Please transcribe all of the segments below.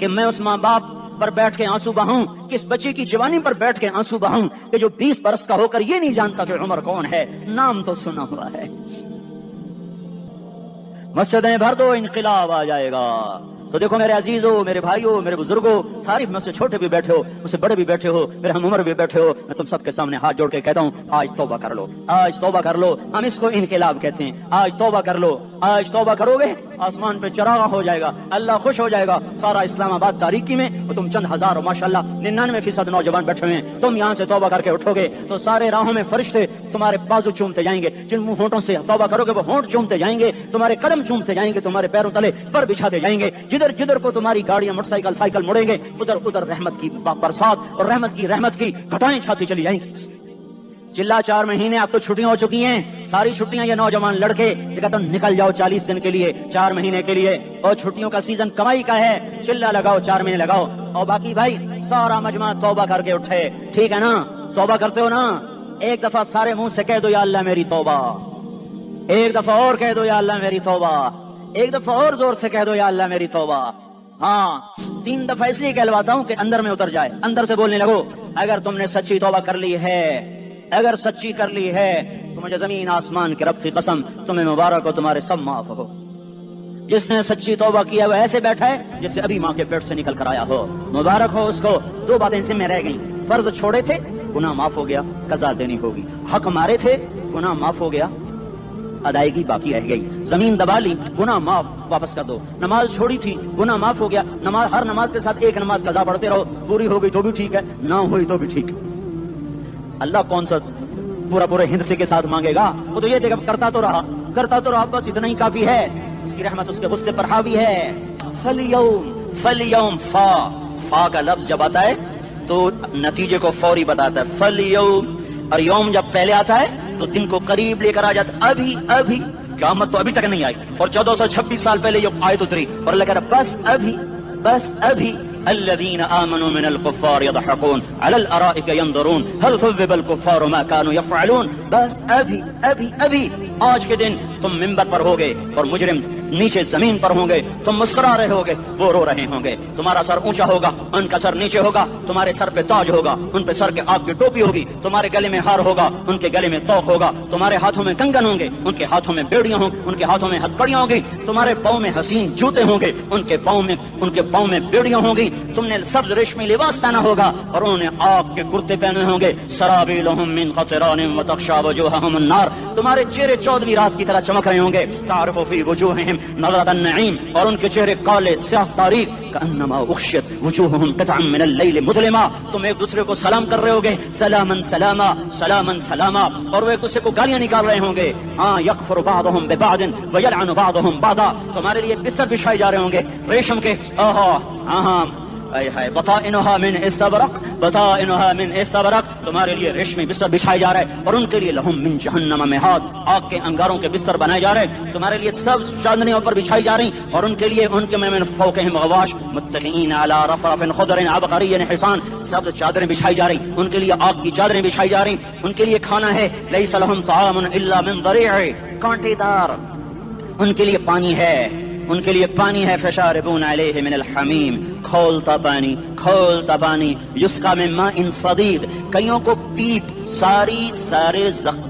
کہ میں اس ماں باپ پر بیٹھ کے آنسو بہاؤں، کس بچے کی جوانی پر بیٹھ کے آنسو بہاؤں کہ جو 20 برس کا ہو کر یہ نہیں جانتا کہ عمر کون ہے، نام تو سنا ہوا ہے۔ مسجدیں بھر دو، انقلاب آ جائے گا۔ تو دیکھو میرے عزیزوں، میرے بھائیوں، میرے بزرگوں، ساری مجھ سے چھوٹے بھی بیٹھے ہو، مجھ سے بڑے بھی بیٹھے ہو، میرے ہم عمر بھی بیٹھے ہو، میں تم سب کے سامنے ہاتھ جوڑ کے کہتا ہوں آج توبہ کر لو، آج توبہ کر لو۔ ہم اس کو انقلاب کہتے ہیں۔ آج توبہ کر لو، آج توبہ کرو گے آسمان پہ چراغاں ہو جائے گا، اللہ خوش ہو جائے گا، سارا اسلام آباد تاریکی میں، اور تم چند ہزار اور ماشاءاللہ 99% نوجوان بیٹھے ہوئے ہیں، تم یہاں سے توبہ کر کے اٹھو گے تو سارے راہوں میں فرشتے تمہارے بازو چومتے جائیں گے، جن منہ ہونٹوں سے توبہ کرو گے وہ ہونٹ چومتے جائیں گے، تمہارے قدم چومتے جائیں گے، تمہارے پیروں تلے پر بچھاتے جائیں گے، جدھر جدھر کو تمہاری گاڑیاں موٹر سائیکل سائیکل مڑیں گے ادھر ادھر رحمت کی برسات اور رحمت کی گھٹائیں چھاتی چلی جائیں گی۔ چلا 4 مہینے اب تو چھٹیاں ہو چکی ہیں، ساری چھٹیاں یہ نوجوان لڑکے جگہ تو نکل جاؤ 40 دن کے لیے، 4 مہینے کے لیے، اور چھٹیوں کا سیزن کمائی کا ہے، چلا لگاؤ 4 مہینے لگاؤ، اور باقی بھائی سارا مجمع توبہ کر کے اٹھے، ٹھیک ہے نا؟ توبہ کرتے ہو نا؟ ایک دفعہ سارے منہ سے کہہ دو یا اللہ میری توبہ، ایک دفعہ اور کہہ دو یا اللہ میری توبہ، ایک دفعہ اور زور سے کہہ دو یا اللہ میری توبہ۔ ہاں 3 دفعہ اس لیے کہلواتا ہوں کہ اندر میں اتر جائے، اندر سے بولنے لگو اگر تم نے سچی توبہ کر لی ہے، اگر سچی کر لی ہے تو مجھے زمین آسمان کے رب کی قسم تمہیں مبارک ہو، تمہارے سب معاف ہو۔ جس نے سچی توبہ کیا وہ ایسے بیٹھا ہے جسے ابھی ماں کے پیٹ سے نکل کر آیا ہو، مبارک ہو اس کو۔ 2 باتیں ان سے میں رہ گئیں، فرض چھوڑے تھے گناہ معاف ہو گیا، قضا دینی ہوگی، حق مارے تھے گناہ معاف ہو گیا، ادائیگی باقی رہ گئی، زمین دبا لی گناہ معاف واپس کر دو، نماز چھوڑی تھی گناہ معاف ہو گیا، نماز ہر نماز کے ساتھ ایک نماز قضا پڑھتے رہو، پوری ہو گئی تو بھی ٹھیک ہے، نہ ہوئی تو بھی ٹھیک ہے۔ اللہ کون سا پورے ہندسے کے ساتھ مانگے گا؟ وہ تو یہ دیکھا کرتا تو رہا بس اتنا ہی کافی ہے، اس کی رحمت اس کے غصے پر حاوی ہے۔ فلیوم فا کا لفظ جب آتا ہے تو نتیجے کو فوری بتاتا ہے، فلیوم، اور یوم جب پہلے آتا ہے تو دن کو قریب لے کر آ جاتا، ابھی قیامت تو ابھی تک نہیں آئی، اور 1426 سال پہلے یہ آیت اتری، اور اللہ کہہ رہا بس ابھی الذين آمنوا من الكفار يضحكون على الارائك ينظرون هل ثوب الكفار ما كانوا يفعلون، بس ابھی آج کے دن تم منبر پر ہوگے اور مجرم نیچے زمین پر ہوں گے، تم مسکرا رہے ہوگے وہ رو رہے ہوں گے، تمہارا سر اونچا ہوگا ان کا سر نیچے ہوگا، تمہارے سر پہ تاج ہوگا ان پہ سر کے آپ کی ٹوپی ہوگی، تمہارے گلے میں ہار ہوگا ان کے گلے میں توق ہوگا، تمہارے ہاتھوں میں کنگن ہوں گے ان کے ہاتھوں میں بیڑیاں ہوں، ان کے ہاتھوں میں ہتھکڑیاں ہوں گی، تمہارے پاؤں میں حسین جوتے ہوں گے ان کے پاؤں میں بیڑیاں ہوں گی، تم نے سبز ریشمی لباس پہنا ہوگا اور انہوں نے آگ کے کرتے پہنے ہوں گے، سرابیلہم من قطران وتغشا وجوہہم النار، تمہارے چہرے 14ویں رات کی طرح چمک رہے ہوں گے، تعرف فی وجوہہم نظرۃ النعیم، اور ان کے چہرے کالے سیاہ تاریک، کانما اغشیت وجوہہم قطعا من اللیل مظلما، تم ایک دوسرے کو سلام کر رہے ہوگے، سلاما سلاما سلاما سلاما، اور وہ ایک دوسرے کو گالیاں نکال رہے ہوں گے، ہاں یکفر بعضہم ببعض ویلعن بعضہم بعضا، تمہارے لیے بستر بچھائے جا رہے ہوں گے ریشم کے، بطائنها من استبرق، تمہارے لیے ریشمی بستر بچھائے جا رہے ہیں، اور ان کے لیے لہم من جہنم مہاد، آگ کے انگاروں کے بستر بنائے جا رہے ہیں، تمہارے لیے سب چادریں پر بچھائی جا رہی، اور ان کے لیے ان کے من فوقہم غواش متکئین علی رفرف خضر عبقری حصان، سب چادریں بچھائی جا رہی، ان کے لیے آگ کی چادریں بچھائی جا رہی، ان کے لیے کھانا ہے لیس لہم طعام الا من ضریع، کانٹے دار، ان کے لیے پانی ہے، ان کے لیے پانی ہے، فشاربون علیہ من الحمیم، کھولتا پانی، یسقا من ماء صدید، کئیوں کو پیپ، سارے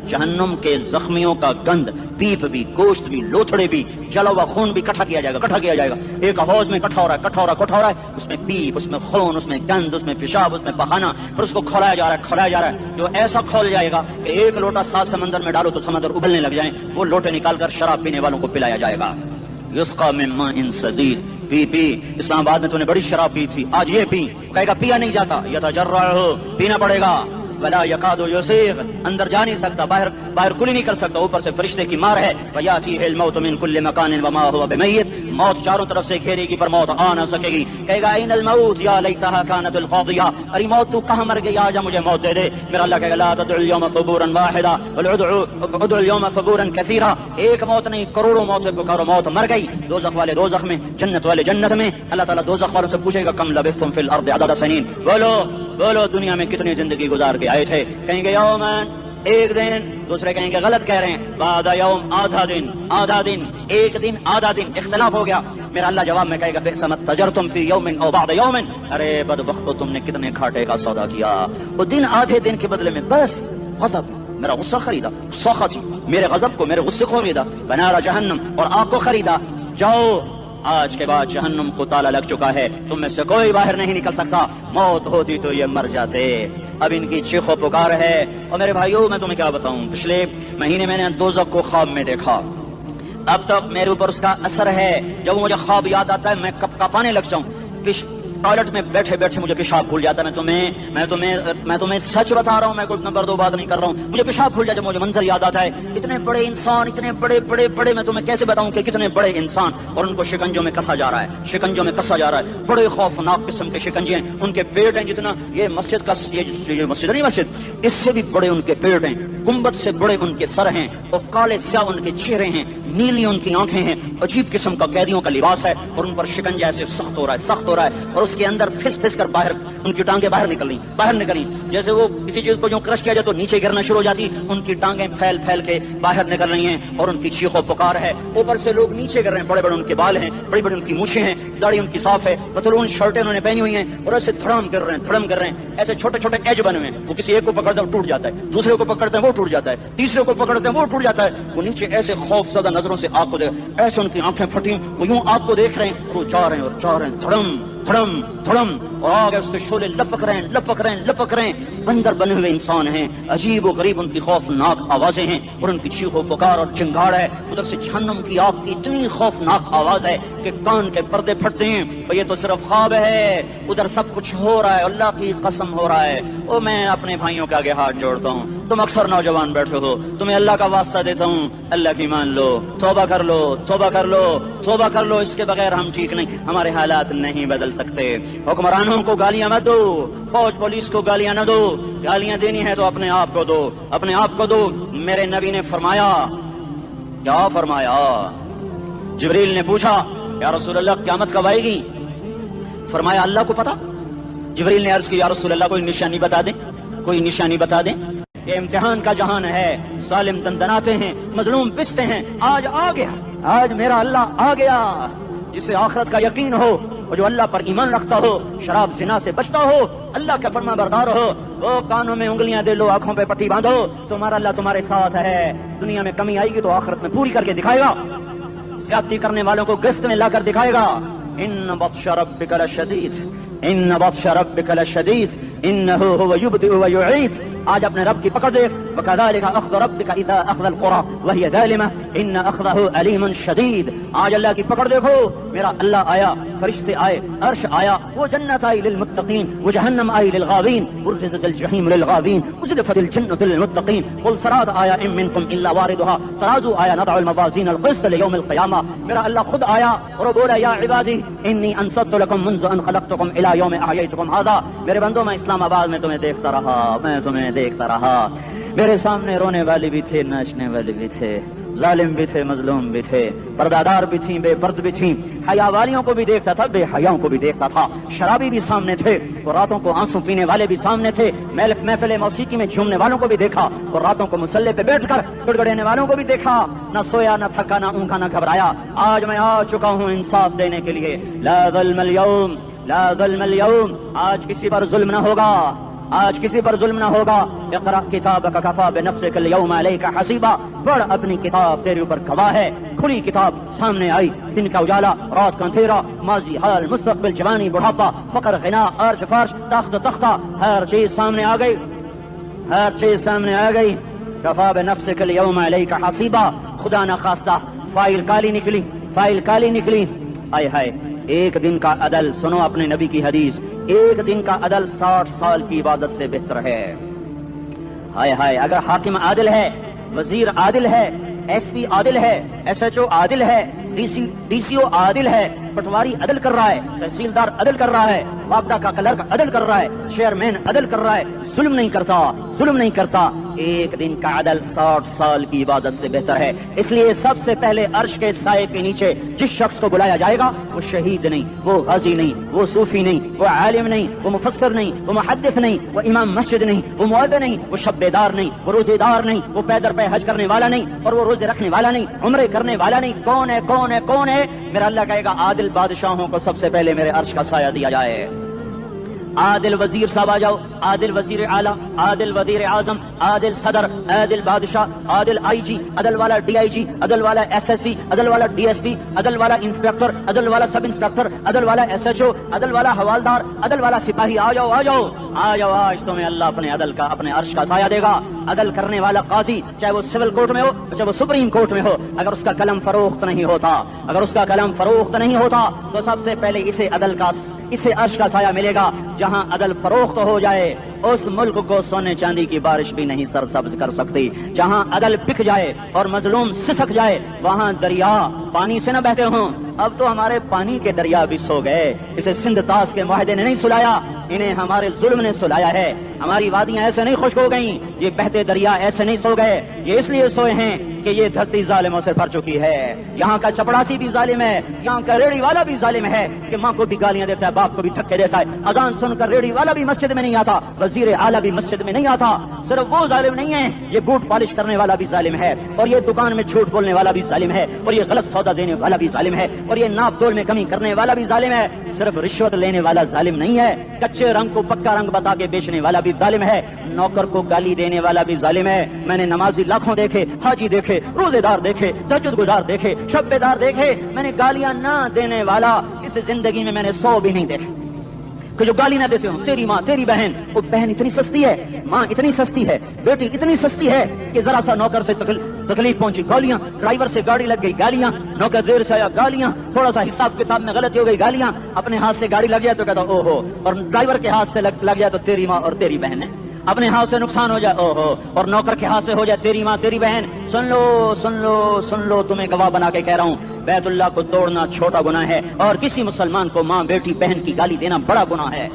جہنم کے زخمیوں کا گند، پیپ بھی، گوشت بھی، لوتھڑے بھی، جلا ہوا خون بھی کٹھا کیا جائے گا، ایک حوض میں کٹھا ہو رہا ہے، اس میں پیپ، اس میں خون، اس میں گند، اس میں پیشاب، اس میں پخانہ، پھر اس کو کھولایا جا رہا ہے، جو ایسا کھول جائے گا کہ 1 لوٹا 7 سمندر میں ڈالو تو سمندر ابلنے لگ جائیں، وہ لوٹے نکال کر شراب پینے والوں کو پلایا جائے گا، یسقا من ماء صدید، پی اسلام آباد میں تو نے بڑی شراب پی تھی، آج یہ پی، کہے گا پیا نہیں جاتا، یتجرعہ، پینا پڑے گا، ولا یکاد یسیغ، اندر جا نہیں سکتا، باہر کلی نہیں کر سکتا، اوپر سے فرشتے کی مار ہے، ویاتیہ الموت من کل مکان وما هو بمیت، موت چاروں طرف سے گھیرے گی پر موت آ نہ سکے گی، کہے گا این الموت یا لیتها كانت القاضیہ، ارے موت تو کہاں مر گئی، آجا مجھے موت دے دے، میرا اللہ کہے گا لا تدعوا اليوم ثبورا واحدا بل ادعوا اليوم ثبورا كثيرا، ایک موت نہیں کروڑوں موتیں پکارو، موت مر گئی، دوزخ والے دوزخ میں، جنت والے جنت میں، اللہ تعالیٰ دوزخ والوں سے پوچھے گا کم لبثتم فی الارض عدد سنین، بولو دنیا میں کتنی زندگی گزار کے آئے تھے، کہیں گے ایک دن، دوسرے کہیں گے غلط کہہ رہے ہیں، بعد یوم آدھا دن، ایک دن آدھا دن، اختلاف ہو گیا. میرا اللہ جواب میں کہے گا بئس ما تجرتم فی یوم او بعد یوم، ارے بدبختو تم نے کتنے گھاٹے کا سودا کیا. وہ دن آدھے دن کے بدلے میں بس غضب، میرا غصہ خریدا، سخطی، میرے غضب کو، میرے غصے کو خریدا، بنار جہنم، اور آگ کو خریدا. جاؤ، آج کے بعد جہنم کو تالا لگ چکا ہے، تم میں سے کوئی باہر نہیں نکل سکتا. موت ہوتی تو یہ مر جاتے. اب ان کی چیخ و پکار ہے. اور میرے بھائیوں میں تمہیں کیا بتاؤں، پچھلے مہینے میں نے دوزخ کو خواب میں دیکھا. اب تک میرے اوپر اس کا اثر ہے. جب مجھے خواب یاد آتا ہے میں کپ کپانے لگ جاؤں. ٹوائلٹ میں بیٹھے بیٹھے مجھے پیشاب بھول جاتا ہے. میں تمہیں سچ بتا رہا ہوں، میں کوئی نمبر 2 بات نہیں کر رہا ہوں. مجھے پیشاب بھول جاتا ہے، مجھے منظر یاد آتا ہے. اتنے بڑے انسان، اتنے بڑے میں تمہیں کیسے بتاؤں کہ کتنے بڑے انسان، اور ان کو شکنجوں میں کسا جا رہا ہے. بڑے خوفناک قسم کے شکنجے ہیں. ان کے پیٹ ہیں جتنا یہ مسجد کا، یہ مسجد نہیں، مسجد اس سے بھی بڑے ان کے پیٹ ہیں. گنبد سے بڑے ان کے سر ہیں، اور کالے سیاہ ان کے چہرے ہیں، نیلی ان کی آنکھیں ہیں. عجیب قسم کا قیدیوں کا لباس ہے، اور ان پر شکنجہ ایسے سخت ہو رہا ہے. اور اس کے اندر پھس کر باہر ان کی ٹانگیں باہر نکلی. جیسے وہ کسی چیز کو جو کرش کیا جائے تو نیچے گرنا شروع ہو جاتی. ان کی ٹانگیں پھیل کے باہر نکل رہی ہیں، اور ان کی چیخ و پکار ہے. اوپر سے لوگ نیچے گر رہے ہیں. بڑے ان کے بال ہیں، بڑی ان کی مونچھیں ہیں، داڑھی ان کی صاف ہے، پتلون شرٹیں انہوں نے پہنی ہوئی ہیں، اور ایسے دھڑم کر رہے ہیں. ایسے چھوٹے ایج بنے ہوئے ہیں. وہ کسی ایک کو پکڑتے ہیں وہ ٹوٹ جاتا ہے، دوسرے کو پکڑتے ہیں وہ ٹوٹ جاتا ہے، تیسرے کو پکڑتے ہیں وہ ٹوٹ جاتا ہے. وہ نیچے ایسے خوف زدہ نظروں سے آپ کو دیکھ، ایسے ان کی آنکھیں پھٹی، وہ یوں آپ کو دیکھ رہے ہیں. وہ جا رہے ہیں دھڑم، اور آگے اس کے شعلے لپک رہے ہیں. بندر بنے ہوئے انسان ہیں، عجیب و غریب ان کی خوفناک آوازیں ہیں، اور ان کی چیخ و پکار اور چنگاڑ ہے. ادھر سے جہنم کی آگ کی اتنی خوفناک آواز ہے کہ کان کے پردے پھٹتے ہیں. اور یہ تو صرف خواب ہے، ادھر سب کچھ ہو رہا ہے، اللہ کی قسم ہو رہا ہے. اور میں اپنے بھائیوں کے آگے ہاتھ جوڑتا ہوں، تم اکثر نوجوان بیٹھے ہو، تمہیں اللہ کا واسطہ دیتا ہوں، اللہ کی مان لو، توبہ کر لو. اس کے بغیر ہم ٹھیک نہیں، ہمارے حالات نہیں بدل سکتے. حکمرانوں کو گالیاں مت دو، فوج پولیس کو گالیاں نہ دو. گالیاں دینی ہے تو اپنے آپ کو دو. میرے نبی نے فرمایا، کیا فرمایا؟ جبریل نے پوچھا یا رسول اللہ قیامت کب آئے گی؟ فرمایا اللہ کو پتا. جبریل نے عرض کی یا رسول اللہ کوئی نشانی بتا دیں. یہ امتحان کا جہان ہے، ظالم دندناتے ہیں، مظلوم پستے ہیں. آج آ گیا، آج میرا اللہ آ گیا. جسے آخرت کا یقین ہو، اور جو اللہ پر ایمان رکھتا ہو، شراب زنا سے بچتا ہو، اللہ کا فرما بردار ہو، وہ کانوں میں انگلیاں دے لو، آنکھوں پہ پٹی باندھو، تمہارا اللہ تمہارے ساتھ ہے. دنیا میں کمی آئے گی تو آخرت میں پوری کر کے دکھائے گا. زیادتی کرنے والوں کو گرفت میں لا کر دکھائے گا. ان بطش ربک لشدید انہ هو یبدئ ویعید. آج اپنے رب کی پکڑ دیکھ. وکذالک اخذ ربک اذا اخذ القرى وهي ظالمہ ان اخذه علیم شدید. آج اللہ کی پکڑ دیکھو. میرا اللہ آیا، فرشتے آئے، عرش آیا، وہ جنت آئی للمتقین، وہ جہنم آئی للغاوین، برزت الجحیم للغاوین، ازلفت الجنۃ للمتقین. قل صراط آیا ان منکم الا واردها، ترازو آیا، نضع الموازین القسط لیوم القیامہ. میرا اللہ خود آیا اور بولا یا عبادی انی انصت لکم منذ ان خلقتکم الی یوم احییتکم ھذا. میرے بندوں میں اسلام آباد میں تمہیں دیکھتا رہا. میرے سامنے رونے والے بھی تھے، ناچنے والے بھی تھے، ظالم بھی تھے، مظلوم بھی تھے، پردادار بھی تھیں، بے پرد بھی تھیں. حیا والیوں کو بھی دیکھتا تھا، بے حیاؤں کو بھی دیکھتا تھا. شرابی بھی سامنے تھے، اور راتوں کو آنسو پینے والے بھی سامنے تھے. محفل موسیقی میں جھومنے والوں کو بھی دیکھا، اور راتوں کو مسلح پہ بیٹھ کر گڑگڑانے والوں کو بھی دیکھا. نہ سویا، نہ تھکا، نہ اونگا، نہ گھبرایا. آج میں آ چکا ہوں انصاف دینے کے لیے. لا ظلم اليوم. آج کسی پر ظلم نہ ہوگا. اقرأ کتابک کفا بنفسک اليوم علیک حسیبا. پڑھ اپنی کتاب، تیرے اوپر گواہ ہے. کھلی کتاب سامنے آئی. دن کا اجالا، رات کا اندھیرا، ماضی، حال، مستقبل، جوانی، بڑھاپا، فقر، غنا، عرش، فرش، تخت، تختہ، ہر چیز سامنے آ گئی. کفا بنفسک اليوم علیک حسیبا. خدا نہ خواستہ فائل کالی نکلی. آئے ہائے، ایک دن کا عدل. سنو اپنے نبی کی حدیث، ایک دن کا عدل 60 سال کی عبادت سے بہتر ہے. ہائے ہائے، اگر حاکم عادل ہے، وزیر عادل ہے، ایس پی عادل ہے، ایس ایچ او عادل ہے، ڈی سی او عادل ہے، پٹواری عدل کر رہا ہے، تحصیلدار عدل کر رہا ہے، واپڈا کا کلرک عدل کر رہا ہے، چیئرمین عدل کر رہا ہے، ظلم نہیں کرتا. ایک دن کا عدل 60 سال کی عبادت سے بہتر ہے. اس لیے سب سے پہلے عرش کے سائے کے نیچے جس شخص کو بلایا جائے گا وہ شہید نہیں، وہ غازی نہیں، وہ صوفی نہیں، وہ عالم نہیں، وہ مفسر نہیں، وہ محدث نہیں، وہ امام مسجد نہیں، وہ مؤذن نہیں، وہ شب بیدار نہیں، وہ روزے دار نہیں، وہ پیدر پہ حج کرنے والا نہیں، اور وہ روزے رکھنے والا نہیں، عمرے کرنے والا نہیں. کون ہے کون ہے کون ہے؟ میرا اللہ کہے گا عادل بادشاہوں کو سب سے پہلے میرے عرش کا سایہ دیا جائے. عادل وزیر صاحب آ جاؤ، عادل وزیر اعلیٰ، عادل وزیر اعظم، عادل صدر، عادل بادشاہ، عادل آئی جی، عدل والا ڈی آئی جی، عدل والا ایس ایس پی، عدل والا ڈی ایس پی، عدل والا انسپیکٹر، عدل والا سب انسپیکٹر، عدل والا ایس ایچ او، عدل والا حوالدار، عدل والا سپاہی. آ جاؤ آ جاؤ آ جاؤ، آج تمہیں اللہ اپنے عدل کا، اپنے عرش کا سایہ دے گا. عدل کرنے والا قاضی چاہے وہ سول کورٹ میں ہو چاہے وہ سپریم کورٹ میں ہو، اگر اس کا قلم فروخت نہیں ہوتا، اگر اس کا قلم فروخت نہیں ہوتا تو سب سے پہلے اسے عدل کا، اسے عرش کا سایہ ملے گا. جہاں عدل فروخت ہو جائے اس ملک کو سونے چاندی کی بارش بھی نہیں سرسبز کر سکتی. جہاں عدل بک جائے اور مظلوم سسک جائے وہاں دریا پانی سے نہ بہتے ہوں. اب تو ہمارے پانی کے دریا بھی سو گئے. اسے سندھ طاس کے معاہدے نے نہیں سلایا، انہیں ہمارے ظلم نے سلایا ہے. ہماری وادیاں ایسے نہیں خشک ہو گئیں، یہ بہتے دریا ایسے نہیں سو گئے. یہ اس لیے سوئے ہیں کہ یہ دھرتی ظالموں سے بھر چکی ہے. یہاں کا چپڑاسی بھی ظالم ہے، یہاں کا ریڑھی والا بھی ظالم ہے کہ ماں کو بھی گالیاں دیتا ہے، باپ کو بھی دھکے دیتا ہے. اذان سن کر ریڑھی والا بھی مسجد میں نہیں آتا، وزیر اعلیٰ بھی مسجد میں نہیں آتا. صرف وہ ظالم نہیں ہے، یہ بوٹ پالش کرنے والا بھی ظالم ہے، اور یہ دکان میں جھوٹ بولنے والا بھی ظالم ہے، اور یہ غلط سودا دینے والا بھی ظالم ہے، اور یہ ناپ تول میں کمی کرنے والا بھی ظالم ہے. صرف رشوت لینے والا ظالم نہیں ہے، کچے رنگ کو پکا رنگ بتا کے بیچنے والا بھی ظالم ہے، نوکر کو گالی دینے والا بھی ظالم ہے. میں نے نمازی لاکھوں دیکھے، حاجی دیکھے، روزے دار دیکھے، تہجد گزار دیکھے، شب بیدار دیکھے. میں نے گالیاں نہ دینے والا اس زندگی میں نے 100 بھی نہیں دیکھے کہ جو گالی نہ دیتے ہوں. تیری ماں، تیری بہن، وہ بہن اتنی سستی ہے، ماں اتنی سستی ہے، بیٹی اتنی سستی ہے کہ ذرا سا نوکر سے تکلیف پہنچی گالیاں، ڈرائیور سے گاڑی لگ گئی گالیاں، نوکر دیر سے آیا گالیاں، تھوڑا سا حساب کتاب میں غلطی ہو گئی گالیاں، اپنے ہاتھ سے گاڑی لگ جائے تو کہتا او ہو، اور ڈرائیور کے ہاتھ سے لگ جائے تو تیری ماں اور تیری بہن ہے. اپنے ہاتھ سے نقصان ہو جائے او ہو، اور نوکر کے ہاتھ سے ہو جائے تیری ماں تیری بہن. سن لو سن لو سن لو، تمہیں گواہ بنا کے کہہ رہا ہوں، بیت اللہ کو توڑنا چھوٹا گناہ ہے، اور کسی مسلمان کو ماں بیٹی بہن کی گالی دینا بڑا گناہ ہے.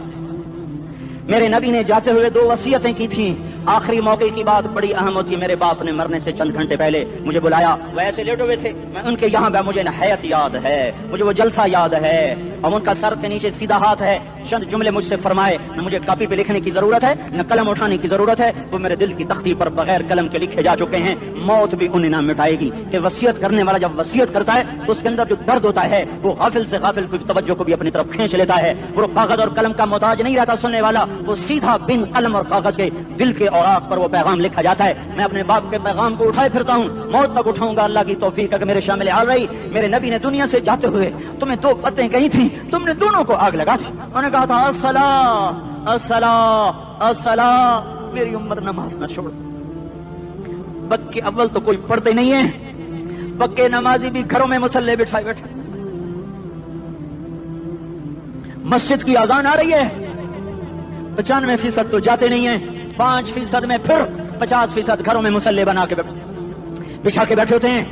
میرے نبی نے جاتے ہوئے 2 وصیتیں کی تھیں. آخری موقع کی بات بڑی اہم ہوتی. میرے باپ نے مرنے سے چند گھنٹے پہلے مجھے بلایا، وہ ایسے لیٹے ہوئے تھے، میں ان کے یہاں مجھے حیات یاد ہے، مجھے وہ جلسہ یاد ہے، اور ان کا سر کے نیچے سیدھا ہاتھ ہے. چند جملے مجھ سے فرمائے، نہ مجھے کاپی پہ لکھنے کی ضرورت ہے نہ قلم اٹھانے کی ضرورت ہے، وہ میرے دل کی تختی پر بغیر قلم کے لکھے جا چکے ہیں. موت بھی انہیں نہ مٹائے گی کہ وصیت کرنے والا جب وصیت کرتا ہے تو اس کے اندر جو درد ہوتا ہے وہ غافل سے غافل کی توجہ کو بھی اپنی طرف کھینچ لیتا ہے. وہ کاغذ اور قلم کا محتاج نہیں رہتا سننے والا، وہ سیدھا بن قلم اور کاغذ کے دل کے اوراق پر وہ پیغام لکھا جاتا ہے. میں اپنے باپ کے پیغام کو اٹھائے پھرتا ہوں، موت تک اٹھاؤں گا، اللہ کی توفیق ہے کہ میرے شامل حال رہی. میرے نبی نے دنیا سے جاتے ہوئے تمہیں 2 باتیں کہی تھیں، تم نے دونوں کو آگ لگا دی. انہوں نے کہا تھا الصلاۃ الصلاۃ الصلاۃ، میری امت نماز نہ چھوڑ. بکے اول تو کوئی پڑھتے نہیں ہیں، بکے نمازی بھی گھروں میں مصلے بٹھائے بیٹھے. مسجد کی اذان آ رہی ہے، 95% تو جاتے نہیں ہیں، 5% میں پھر 50% گھروں میں مصلے بنا کے بچھا کے بیٹھے ہوتے ہیں.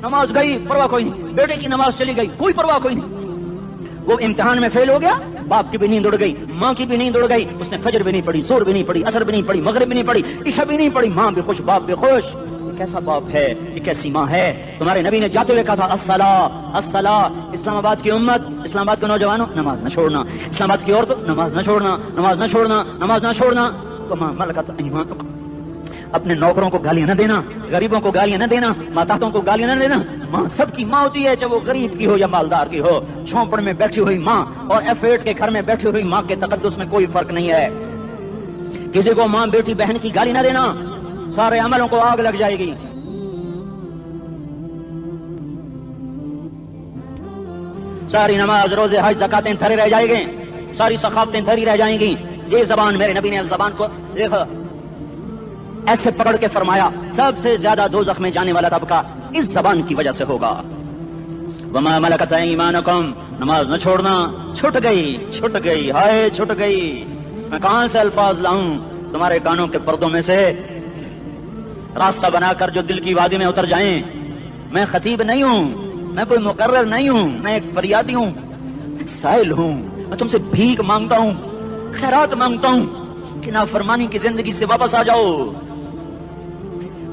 نماز گئی پرواہ کوئی نہیں، بیٹے کی نماز چلی گئی کوئی پرواہ کوئی نہیں. وہ امتحان میں فیل ہو گیا، باپ کی بھی نیند اڑ گئی، ماں کی بھی نیند اڑ گئی، اس نے فجر بھی نہیں پڑھی، زور بھی نہیں پڑھی، عصر بھی نہیں پڑھی، مغرب بھی نہیں پڑھی، عشاء بھی نہیں پڑھی، ماں بھی خوش باپ بھی خوش. یہ کیسا باپ ہے، یہ کیسی ماں ہے. تمہارے نبی نے جاتے ہوئے کہا تھا الصلاۃ الصلاۃ. اسلام آباد کی امت، اسلام آباد کے نوجوانوں، نماز نہ چھوڑنا. اسلام آباد کی عورتوں، نماز نہ چھوڑنا، نماز نہ چھوڑنا، نماز نہ چھوڑنا. وما ملکت ایمانکم، اپنے نوکروں کو گالیاں نہ دینا، غریبوں کو گالیاں نہ دینا، ماتحتوں کو گالیاں نہ دینا. ماں سب کی ماں ہوتی ہے، چاہے وہ غریب کی ہو یا مالدار کی ہو. جھونپڑ میں بیٹھی ہوئی ماں اور F8 کے گھر میں بیٹھی ہوئی ماں کے تقدس میں کوئی فرق نہیں ہے. کسی کو ماں بیٹی بہن کی گالی نہ دینا، سارے عملوں کو آگ لگ جائے گی. ساری نماز روزے حج زکاتیں دھرے رہ جائیں گے، ساری ثقافتیں دھری رہ جائیں گی. یہ زبان، میرے نبی نے زبان کو دیکھا ایسے پکڑ کے فرمایا سب سے زیادہ دوزخ میں جانے والا طبقہ اس زبان کی وجہ سے ہوگا. وما ملکت ایمانکم، نماز نہ چھوڑنا. چھٹ گئی ہائے چھٹ گئی. میں کہاں سے الفاظ لاؤں تمہارے کانوں کے پردوں میں سے، راستہ بنا کر جو دل کی وادی میں اتر جائیں. میں خطیب نہیں ہوں، میں کوئی مقرر نہیں ہوں، میں ایک فریادی ہوں، میں سائل ہوں. میں تم سے بھیک مانگتا ہوں، خیرات مانگتا ہوں کہ نافرمانی کی زندگی سے واپس آ جاؤ.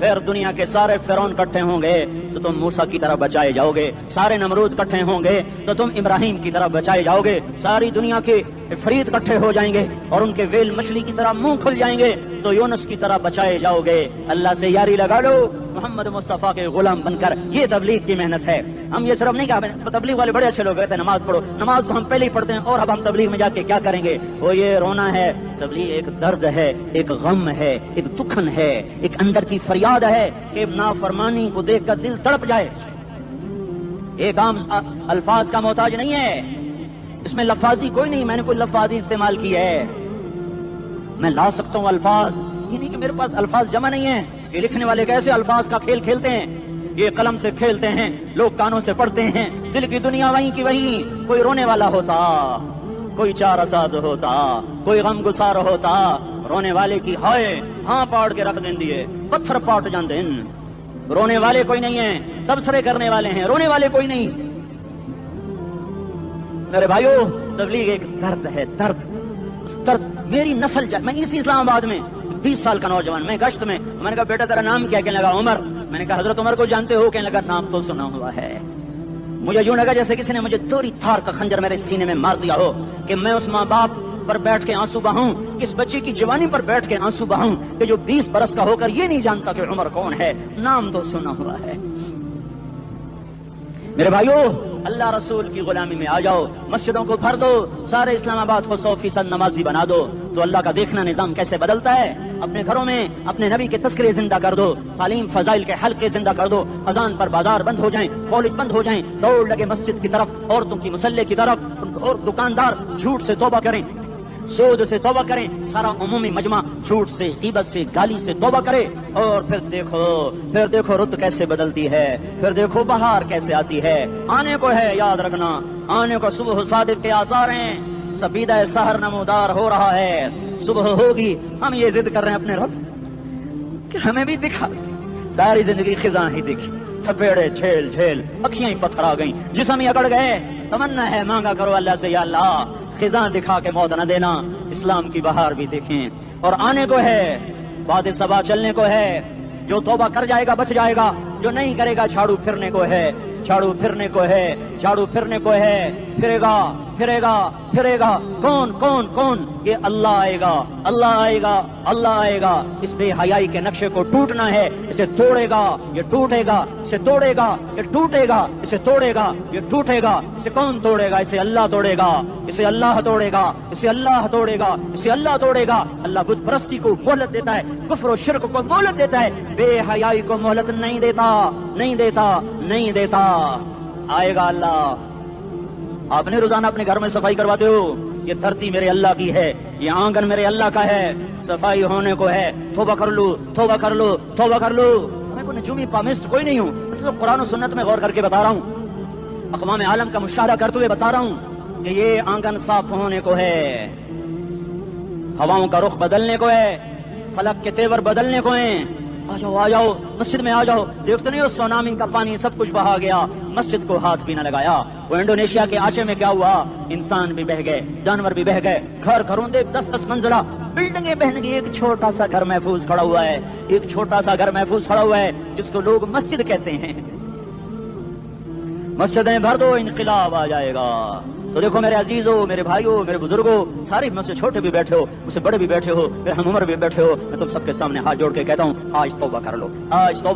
پھر دنیا کے سارے فرعون اکٹھے ہوں گے تو تم موسیٰ کی طرح بچائے جاؤ گے، سارے نمرود اکٹھے ہوں گے تو تم ابراہیم کی طرح بچائے جاؤ گے، ساری دنیا کے عفریت اکٹھے ہو جائیں گے اور ان کے ویل مچھلی کی طرح منہ کھل جائیں گے تو یونس کی طرح بچائے جاؤ گے۔ اللہ سے یاری لگا لو، محمد مصطفیٰ کے غلام بن کر، یہ تبلیغ کی محنت ہے۔ ہم یہ صرف نہیں کہا، تبلیغ والے بڑے اچھے لوگ کہتے ہیں نماز پڑھو، نماز تو ہم پہلے ہی پڑھتے ہیں اور اب ہم تبلیغ میں جا کے کیا کریں گے؟ وہ یہ رونا ہے، تبلیغ ایک درد ہے، ایک غم ہے، ایک دکھن ہے، ایک اندر کی فریاد ہے کہ نافرمانی کو دیکھ کر دل تڑپ جائے۔ ایک عام الفاظ کا محتاج نہیں ہے، اس میں لفاظی کوئی نہیں، میں نے کوئی لفاظی استعمال کی ہے، میں لا سکتا ہوں الفاظ، یہ نہیں کہ میرے پاس الفاظ جمع نہیں ہیں۔ یہ لکھنے والے کیسے الفاظ کا کھیل کھیلتے ہیں، یہ قلم سے کھیلتے ہیں، لوگ کانوں سے پڑھتے ہیں، دل کی دنیا وہیں کی وہیں، کوئی رونے والا ہوتا، کوئی چار ساز ہوتا، کوئی غم گسار ہوتا، رونے والے کی ہائے ہاں پاڑ کے رکھ دیں دیے، پتھر پاٹ جاندے، رونے والے کوئی نہیں ہیں، تبصرے کرنے والے ہیں، رونے والے کوئی نہیں۔ میرے بھائیو، تبلیغ ایک درد ہے، درد، اس درد میری نسل جائے۔ میں اسی اسلام آباد میں 20 سال کا نوجوان، میں گشت میں نے کہا بیٹا تیرا نام کیا؟ کہنے لگا عمر۔ میں نے کہا حضرت عمر کو جانتے ہو؟ کہنے لگا نام تو سنا ہوا ہے۔ مجھے یوں لگا جیسے کسی نے مجھے دوری تھار کا خنجر میرے سینے میں مار دیا ہو کہ میں اس ماں باپ پر بیٹھ کے آنسو بہاؤں، کس بچے کی جوانی پر بیٹھ کے آنسو بہاؤں کہ جو 20 برس کا ہو کر یہ نہیں جانتا کہ عمر کون ہے، نام تو سنا ہوا ہے۔ میرے بھائیو، اللہ رسول کی غلامی میں آ جاؤ، مسجدوں کو بھر دو، سارے اسلام آباد کو 100% نمازی بنا دو، تو اللہ کا دیکھنا نظام کیسے بدلتا ہے۔ اپنے گھروں میں اپنے نبی کے تذکرے زندہ کر دو، تعلیم فضائل کے حلقے زندہ کر دو، اذان پر بازار بند ہو جائیں، کالج بند ہو جائیں، دوڑ لگے مسجد کی طرف، عورتوں کی مصلے کی طرف، اور دکاندار جھوٹ سے توبہ کریں، سود سے توبہ کریں، سارا عمومی مجمع جھوٹ سے، غیبت سے، گالی سے توبہ کرے، اور پھر دیکھو رت کیسے بدلتی ہے، پھر دیکھو بہار کیسے آتی ہے، آنے کو ہے، یاد رکھنا آنے کو، صبح صادق کے آثار ہیں، سبیدہ سحر نمودار ہو رہا ہے، صبح ہوگی۔ ہم یہ ضد کر رہے ہیں اپنے رب سے کہ ہمیں بھی دکھا، ساری زندگی خزاں ہی دکھی، تھپیڑے جھیل اکھیاں ہی پتھر آ گئیں، جسم ہی اکڑ گئے، تمنا ہے مانگا کرو اللہ سے، یا اللہ خزاں دکھا کے موت نہ دینا، اسلام کی بہار بھی دیکھیں، اور آنے کو ہے، باد صبا چلنے کو ہے، جو توبہ کر جائے گا بچ جائے گا، جو نہیں کرے گا جھاڑو پھرنے کو ہے، جھاڑو پھرنے کو ہے، جھاڑو پھرنے کو ہے، پھرے گا کون؟ یہ اللہ آئے گا، اللہ آئے گا، اس بے حیائی کے نقشے کو ٹوٹنا ہے، اسے توڑے گا، یہ ٹوٹے گا، اسے توڑے گا، یہ ٹوٹے گا، اسے توڑے گا، یہ ٹوٹے گا، اسے کون توڑے گا؟ اسے اللہ توڑے گا، اسے اللہ توڑے گا، اسے اللہ توڑے گا، اسے اللہ توڑے گا۔ اللہ بت پرستی کو مہلت دیتا ہے، کفر و شرک کو مہلت دیتا ہے، بے حیائی کو مہلت نہیں دیتا۔ آئے گا اللہ۔ آپ نے روزانہ اپنے گھر میں صفائی کرواتے ہو، یہ دھرتی میرے اللہ کی ہے، یہ آنگن میرے اللہ کا ہے، صفائی ہونے کو ہے، توبہ کر لو۔ میں کوئی نجومی پامسٹ کوئی نہیں ہوں، میں تو قرآن و سنت میں غور کر کے بتا رہا ہوں، اقوام عالم کا مشاہدہ کرتے ہوئے بتا رہا ہوں کہ یہ آنگن صاف ہونے کو ہے، ہواؤں کا رخ بدلنے کو ہے، فلک کے تیور بدلنے کو ہیں۔ آ جاؤ مسجد میں آ جاؤ، دیکھتے نہیں ہو سونامی کا پانی سب کچھ بہا گیا، مسجد کو ہاتھ بھی نہ لگایا۔ وہ انڈونیشیا کے آچے میں کیا ہوا؟ انسان بھی بہ گئے، جانور بھی بہ گئے، گھروں دے 10 منزلہ بلڈنگیں بہن گئی، ایک چھوٹا سا گھر محفوظ کھڑا ہوا ہے، جس کو لوگ مسجد کہتے ہیں۔ مسجدیں بھر دو، انقلاب آ جائے گا۔ تو دیکھو میرے عزیزوں، میرے بھائیوں، میرے بزرگوں، سارے مجھ سے چھوٹے بھی بیٹھے ہو، مجھ سے بڑے بھی بیٹھے ہو، پھر ہم عمر بھی بیٹھے ہو، میں تم سب کے سامنے ہاتھ جوڑ کے کہتا ہوں آج توبہ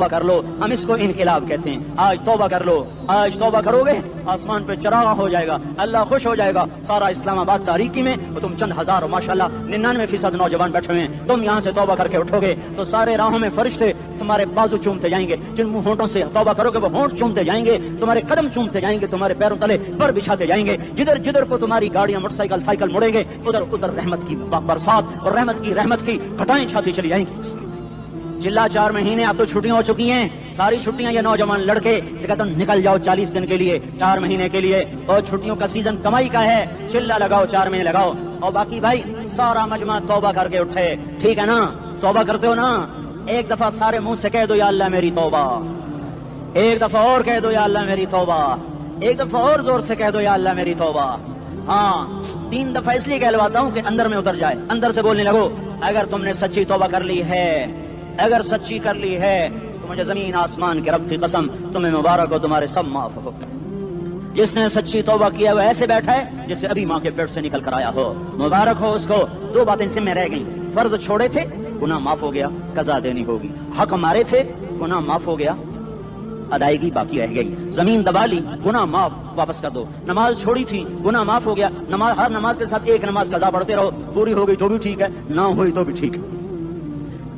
کر لو۔ ہم اس کو انقلاب کہتے ہیں، آج توبہ کر لو۔ آج توبہ کرو گے، آسمان پہ چراغ ہو جائے گا، اللہ خوش ہو جائے گا، سارا اسلام آباد تاریکی میں اور تم چند ہزار، ماشاءاللہ 99% نوجوان بیٹھے ہوئے ہیں، تم یہاں سے توبہ کر کے اٹھو گے تو سارے راہوں میں فرشتے تمہارے بازو چومتے جائیں گے، جن منہ ہونٹوں سے توبہ کرو گے وہ ہونٹ چومتے جائیں گے، تمہارے قدم چومتے جائیں گے، تمہارے پیروں تلے پر بچھاتے جائیں گے، جدھر کو تمہاری گاڑیاں موٹر سائیکل مڑیں گے، ادھر رحمت کی برسات اور رحمت کی گھٹائیں چھاتی چلی جائیں گی۔ چلا 4 مہینے اب تو چھٹیاں ہو چکی ہیں، ساری چھٹیاں یہ نوجوان لڑکے کہتے ہیں نکل جاؤ 40 دن کے لیے، 4 مہینے کے لیے، اور چھٹیوں کا سیزن کمائی کا ہے، چلا لگاؤ 4 مہینے لگاؤ، اور باقی بھائی سارا مجمع توبہ کر کے اٹھے، ٹھیک ہے نا؟ توبہ کرتے ہو نا؟ ایک دفعہ سارے منہ سے کہہ دو یا اللہ میری توبہ، ایک دفعہ اور کہہ دو یا اللہ میری توبہ، ایک دفعہ اور زور سے کہہ دو یا اللہ میری توبہ۔ ہاں 3 دفعہ اس لیے کہلواتا ہوں کہ اندر میں اتر جائے، اندر سے بولنے لگو۔ اگر تم نے سچی توبہ کر لی ہے اگر سچی کر لی ہے تو مجھے زمین آسمان کے رب کی قسم تمہیں مبارک ہو، تمہارے سب معاف ہو۔ جس نے سچی توبہ کیا وہ ایسے بیٹھا ہے جسے ابھی ماں کے پیٹ سے نکل کر آیا ہو، مبارک ہو اس کو۔ دو باتیں ذمہ رہ گئیں، فرض چھوڑے تھے گناہ معاف ہو گیا، قضا دینی ہوگی، حق مارے تھے گناہ معاف ہو گیا، ادائیگی باقی رہ گئی، زمین دبا لی گناہ معاف واپس کر دو، نماز چھوڑی تھی گناہ معاف ہو گیا، نماز ہر نماز کے ساتھ ایک نماز قضا پڑھتے رہو، پوری ہو گئی تو بھی ٹھیک ہے، نہ ہوئی تو بھی ٹھیک ہے۔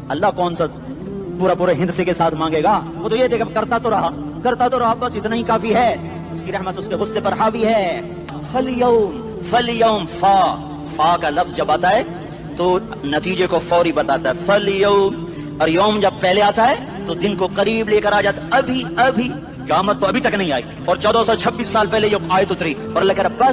اللہ کون سا پورے ہند کے ساتھ مانگے گا؟ وہ تو یہ دیکھ کرتا تو رہا بس اتنا ہی کافی ہے، اس کی رحمت اس کے غصے پر حاوی ہے۔ فلیوم فا کا لفظ جب آتا ہے تو نتیجے کو فوری بتاتا ہے، فلیوم، اور یوم جب پہلے آتا ہے تو دن کو قریب لے کر آ جاتا، ابھی قیامت تو ابھی تک نہیں آئی، اور 1426 سال پہلے جو آیت اتری اور اللہ کہہ رہا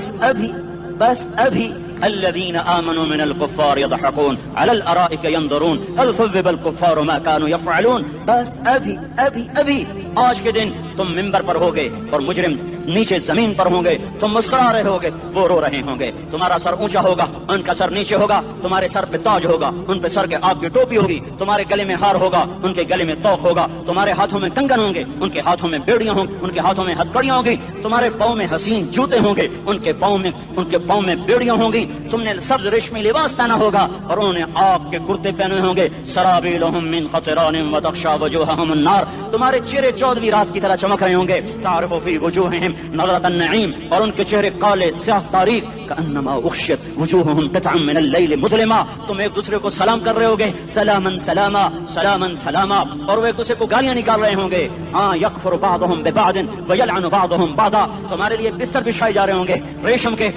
بس ابھی الذين آمنوا من الكفار يضحكون على الارائك ينظرون هل ثوب الكفار ما كانوا يفعلون، بس ابھی آج کے دن تم منبر پر ہوگے اور مجرم نیچے زمین پر ہوں گے، تم مسکرا رہے ہوگے وہ رو رہے ہوں گے، تمہارا سر اونچا ہوگا ان کا سر نیچے ہوگا، تمہارے سر پہ تاج ہوگا ان پہ سر کے آپ کی ٹوپی ہوگی، تمہارے گلے میں ہار ہوگا ان کے گلے میں توق ہوگا، تمہارے ہاتھوں میں کنگن ہوں گے ان کے ہاتھوں میں بیڑیاں ہوں گی، ان کے ہاتھوں میں ہتھکڑیاں ہوں گی، تمہارے پاؤں میں حسین جوتے ہوں گے ان کے پاؤں میں بیڑیاں ہوں گی، تم نے سبز ریشمی لباس پہنا ہوگا اور انہوں نے آگ کے کرتے پہنے ہوں گے، سرابیلہم من قطران وتغشا وجوہہم النار، تمہارے چہرے 14ویں رات کی طرح چمک رہے ہوں گے، تعرف فی وجوہہم نظرۃ النعیم، اور ان کے چہرے کالے سیاہ تاریک، کانما اغشیت وجوہہم قطعا من اللیل مظلما، تم ایک دوسرے کو سلام کر رہے ہوگے، سلاما سلاما سلاما سلاما، اور وہ ایک دوسرے کو گالیاں نکال رہے ہوں گے، ہاں یکفر بعضہم ببعض ویلعن بعضہم بعضا، تمہارے لیے بستر بچھائے جا رہے ہوں گے ریشم کے،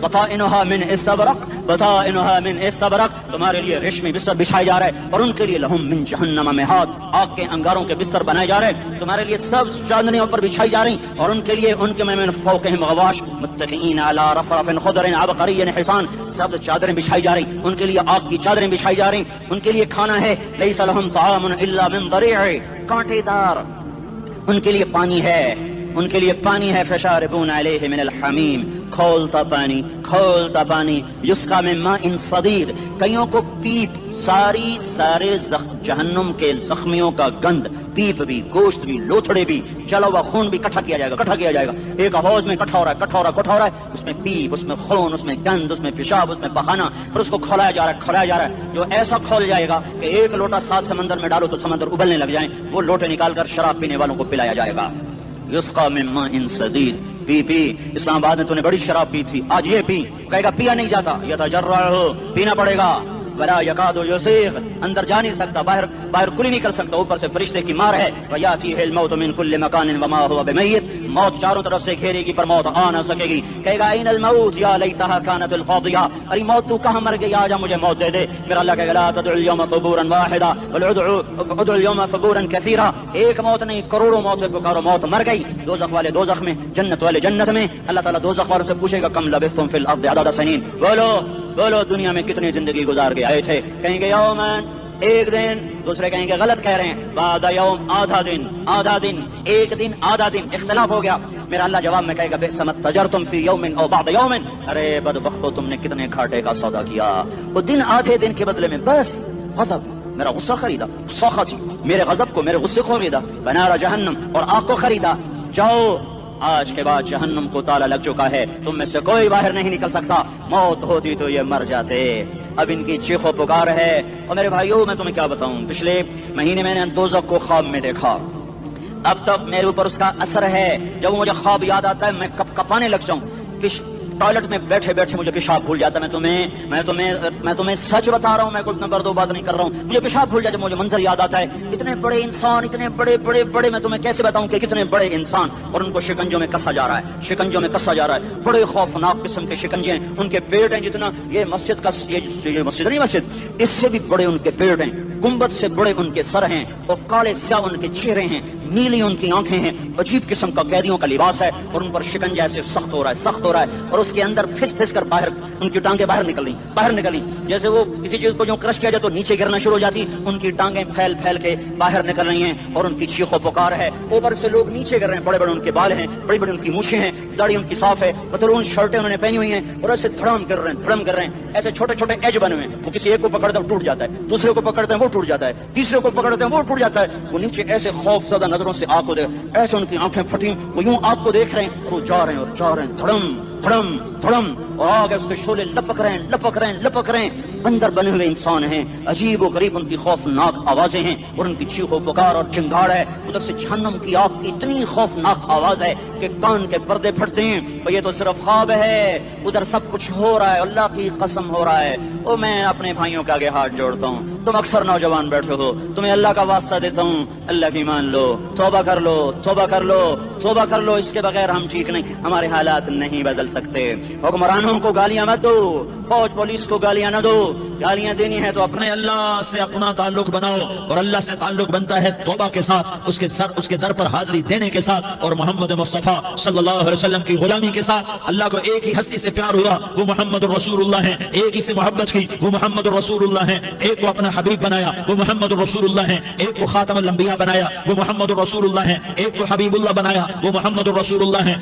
بطائنها من استبرق، تمہارے لیے ریشمی بستر بچھائے جا رہے ہیں، اور ان کے لیے لہم من جہنم مہاد، آگ کے انگاروں کے بستر بنائے جا رہے ہیں، تمہارے لیے سب چادریوں پر بچھائی جا رہی، اور ان کے لیے ان کے من فوقہم غواش متکئین علی رفرف خضر عبقری حصان، سب چادریں بچھائی جا رہی، ان کے لیے آگ کی چادریں بچھائی جا رہی، ان کے لیے کھانا ہے لیس لہم طعام الا من ضریع، کانٹے دار، ان کے لیے پانی ہے، فشاربون علیہ من الحمیم، کھولتا پانی، یسقا من ماء صدید، کئیوں کو پیپ، سارے جہنم کے زخمیوں کا گند، پیپ بھی، گوشت بھی، لوتھڑے بھی، جلا ہوا خون بھی اکٹھا کیا جائے گا، ایک حوض میں اکٹھا ہو رہا ہے، اس میں پیپ، اس میں خون، اس میں گند، اس میں پیشاب، اس میں پخانا، پھر اس کو کھولایا جا رہا ہے، جو ایسا کھول جائے گا کہ ایک لوٹا 7 سمندر میں ڈالو تو سمندر ابلنے لگ جائیں، وہ لوٹے نکال کر شراب پینے والوں کو پلایا جائے گا۔ یسقا من ماء صدید، پی اسلام آباد میں تو نے بڑی شراب پی تھی، آج یہ پی، کہے گا پیا نہیں جاتا، یتجرعہ، پینا پڑے گا، ولا یکاد یسیغ، اندر جا نہیں سکتا، باہر کلی نہیں کر سکتا، اوپر سے فرشتے کی مار ہے، ویاتیہ الموت من کل مکان وما هو بمیت، موت چاروں طرف سے گھیرے گی پر موت آ نہ سکے گی، کہے گا این الموت یا لیتہا کانت القاضیہ، ارے موت تو کہاں مر گئی، آجا مجھے موت دے دے، میرا اللہ کہے گا لا تدعوا اليوم ثبورا واحدا بل ادعوا اليوم ثبورا كثيرا، ایک موت نہیں کروڑوں موتیں پکارو، موت مر گئی، دوزخ والے دوزخ میں، جنت والے جنت میں، اللہ تعالیٰ دوزخ والوں سے پوچھے گا کم لبثتم فی الارض عدد سنین، بولو دنیا میں کتنی زندگی گزار کے آئے تھے، کہیں گے یومن، ایک دن، دوسرے کہیں گے غلط کہہ رہے ہیں، بعد یوم، آدھا دن، ایک دن، آدھا دن، اختلاف ہو گیا، میرا اللہ جواب میں کہے گا بئس ما تجرتم فی یوم او بعد یوم، ارے بدبختو تم نے کتنے گھاٹے کا سودا کیا، وہ دن آدھے دن کے بدلے میں بس غضب، میرا غصہ خریدا، سخط، میرے غضب کو، میرے غصے کو خریدا، بنار جہنم، اور آگ کو خریدا، جاؤ آج کے بعد جہنم کو تالا لگ چکا ہے، تم میں سے کوئی باہر نہیں نکل سکتا، موت ہوتی تو یہ مر جاتے، اب ان کی چیخو پکار ہے، اور میرے بھائیوں میں تمہیں کیا بتاؤں، پچھلے مہینے میں نے دوزخ کو خواب میں دیکھا، اب تک میرے اوپر اس کا اثر ہے، جب مجھے خواب یاد آتا ہے میں کپانے لگ جاؤں، ٹوائلٹ میں بیٹھے مجھے پیشاب بھول جاتا ہے، میں تمہیں سچ بتا رہا ہوں، میں کوئی نمبر 2 بات نہیں کر رہا ہوں، مجھے پیشاب بھول جاتا ہے، مجھے منظر یاد آتا ہے، اتنے بڑے انسان، اتنے بڑے میں تمہیں کیسے بتاؤں کہ کتنے بڑے انسان، اور ان کو شکنجوں میں کسا جا رہا ہے، بڑے خوفناک قسم کے شکنجے ہیں، ان کے پیٹ ہیں جتنا یہ مسجد کا، یہ مسجد نہیں، مسجد اس سے بھی بڑے ان کے پیٹ ہیں، گنبد سے بڑے ان کے سر ہیں، اور کالے سیاہ ان کے چہرے ہیں، نیلی ان کی آنکھیں ہیں, عجیب قسم کا قیدیوں کا لباس ہے, اور ان پر شکنجہ ایسے سخت ہو رہا ہے, اور اس کے اندر پھس پھس کر باہر ان کی ٹانگیں باہر نکلی, جیسے وہ کسی چیز کو جو کرش کیا جائے تو نیچے گرنا شروع ہو جاتی, ان کی ٹانگیں پھیل پھیل کے باہر نکل رہی ہیں, اور ان کی چیخ و پکار ہے. اوپر سے لوگ نیچے گر رہے ہیں, بڑے بڑے ان کے بال ہیں, بڑی بڑی ان کی مونچھیں ہیں, داڑھی ان کی صاف ہے, پتلون شرٹیں انہوں نے پہنی ہوئی ہیں, اور ایسے دھڑام کر رہے ہیں, ایسے چھوٹے چھوٹے ایج بنے ہوئے ہیں. وہ کسی ایک کو پکڑتے ہیں ٹوٹ جاتا ہے, دوسرے کو پکڑتے ہیں وہ ٹوٹ جاتا ہے, تیسرے کو پکڑتے ہیں وہ ٹوٹ جاتا ہے. وہ نیچے ایسے خوف زدہ نظروں سے آپ کو دیکھ, ایسے ان کی آنکھیں پھٹی, وہ یوں آپ کو دیکھ رہے ہیں, وہ جا رہے ہیں دھڑم دھڑم دھڑم, اور آگے اس کے شعلے لپک رہے ہیں. بندر بنے ہوئے انسان ہیں, عجیب و غریب ان کی خوفناک آوازیں ہیں, اور ان کی چیخ و پکار اور چنگاڑ ہے. ادھر سے جہنم کی آگ کی اتنی خوفناک آواز ہے کہ کان کے پردے پھٹتے ہیں, اور یہ تو صرف خواب ہے, ادھر سب کچھ ہو رہا ہے, اللہ کی قسم ہو رہا ہے. اور میں اپنے بھائیوں کے آگے ہاتھ جوڑتا ہوں, تم اکثر نوجوان بیٹھے ہو, تمہیں اللہ کا واسطہ دیتا ہوں, اللہ کی مان لو, توبہ کر لو, اس کے بغیر ہم ٹھیک نہیں, ہمارے حالات نہیں بدل سکتے. حکمرانوں کو گالیاں مت دو, فوج پولیس کو گالیاں نہ دو, گالیاں دینی ہے تو اپنے اللہ سے اپنا تعلق بناؤ, اور اللہ سے تعلق بنتا ہے توبہ کے ساتھ, اس کے در پر حاضری دینے کے ساتھ, اور محمد مصطفیٰ صلی اللہ علیہ وسلم کی غلامی کے ساتھ. اللہ کو ایک ہی ہستی سے پیار ہوا, وہ محمد الرسول اللہ ہیں, ایک ہی سے محبت کی, وہ محمد الرسول اللہ ہیں. ایک کو اپنا حبیب بنایا, وہ محمد الرسول اللہ ہیں. ایک کو خاتم الانبیاء بنایا, وہ محمد الرسول اللہ ہیں. ایک کو حبیب اللہ بنایا, وہ محمد الرسول اللہ ہیں.